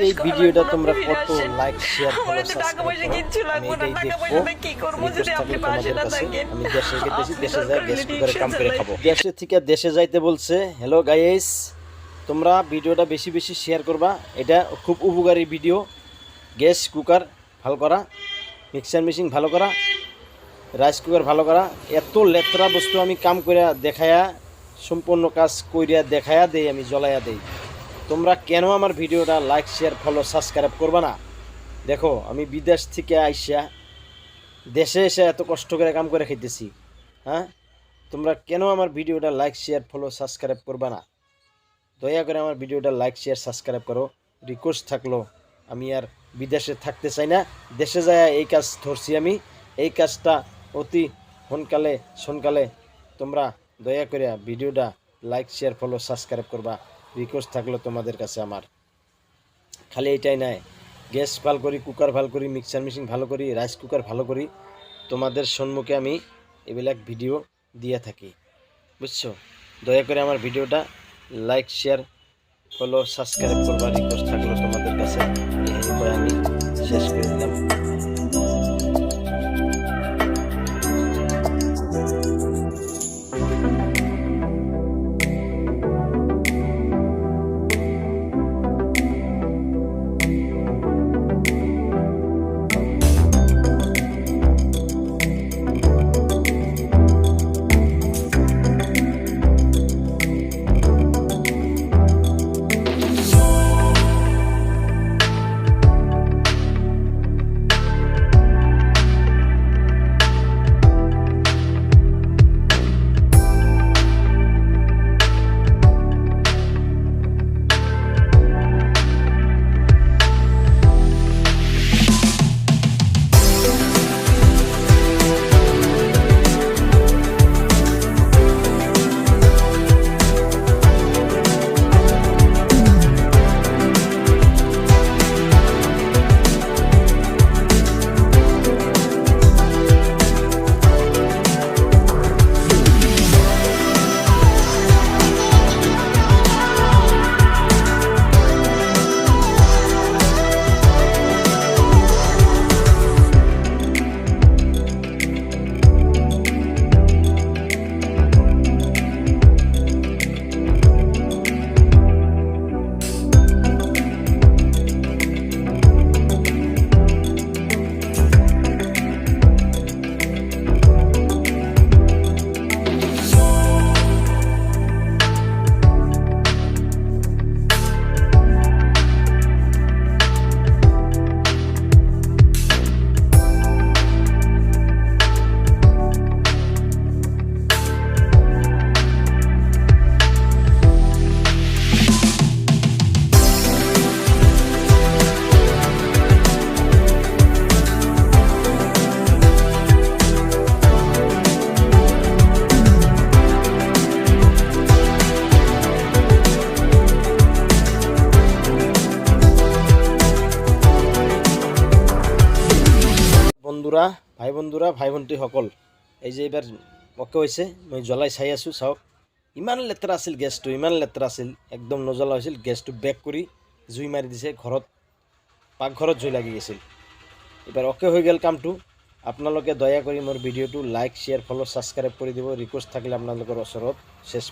এই ভিডিওটা তোমরা কত লাইক শেয়ার ফলো সাবস্ক্রাইব করো আমি দেশে গেতেছি দেশে যাই গ্যাস কুকারে কাম করে খাবো দেশে থেকে দেশে যাইতে বলছে হ্যালো গাইস তোমরা ভিডিওটা বেশি বেশি শেয়ার করবা এটা খুব উপকারী ভিডিও গ্যাস কুকার ভালো করা মিক্সার মেশিন ভালো করা রাইস কুকার ভালো করা এত লেত্রা বস্তু আমি কাম করে দেখায়া সম্পূর্ণ কাজ কইরা দেখায়া দেই আমি জ্বলাইয়া দেই তোমরা কেন আমার ভিডিওটা লাইক শেয়ার ফলো সাবস্ক্রাইব করবা না দেখো আমি বিদেশ থেকে আইসা দেশে এসে এত কষ্ট করে কাম করে খাইতেছি হ্যাঁ তোমরা কেন আমার ভিডিওটা লাইক শেয়ার ফলো সাবস্ক্রাইব করবা না দয়া করে আমার ভিডিওটা লাইক শেয়ার সাবস্ক্রাইব করো রিকোয়েস্ট থাকলো আমি আর বিদেশে থাকতে চাই না দেশে যায় এই কাজ ধরছি আমি এই কাজটা অতি সনকালে তোমরা দয়া করে ভিডিওটা লাইক শেয়ার ফলো সাবস্ক্রাইব করবা রিকোয়েস্ট থাকলো তোমাদের কাছে আমার খালি এটাই নাই গ্যাস ভালো করি কুকার ভালো করি মিক্সার মেশিন ভালো করি রাইস কুকার ভালো করি তোমাদের সম্মুখে আমি এবিলাক ভিডিও দিয়ে থাকি বুঝছো দয়া করে আমার ভিডিওটা লাইক শেয়ার ফলো সাবস্ক্রাইব করবা রিকোয়েস্ট থাকলো তোমাদের কাছে আমি শেষ করে দিলাম বন্ধুরা ভাই ভণ্টি সকল এই যে এবার ওকে হয়েছে মই জ্বলাই চাই আছো চাওক ইমান লেতেৰা আছিল গেছটো ইমান লেতেৰা আছিল একদম নজ্বলা হৈছিল গেছটো বেক কৰি জুই মাৰি দিছে ঘৰত পাকঘৰত জুই লাগি গৈছিল এবাৰ ওকে হৈ গ'ল কামটো আপোনালোকে দয়া কৰি মোৰ ভিডিঅ'টো লাইক শ্বেয়াৰ ফলো সাবস্ক্ৰাইব কৰি দিব ৰিকুৱেষ্ট থাকিলে আপোনালোকৰ ওচৰত শেষ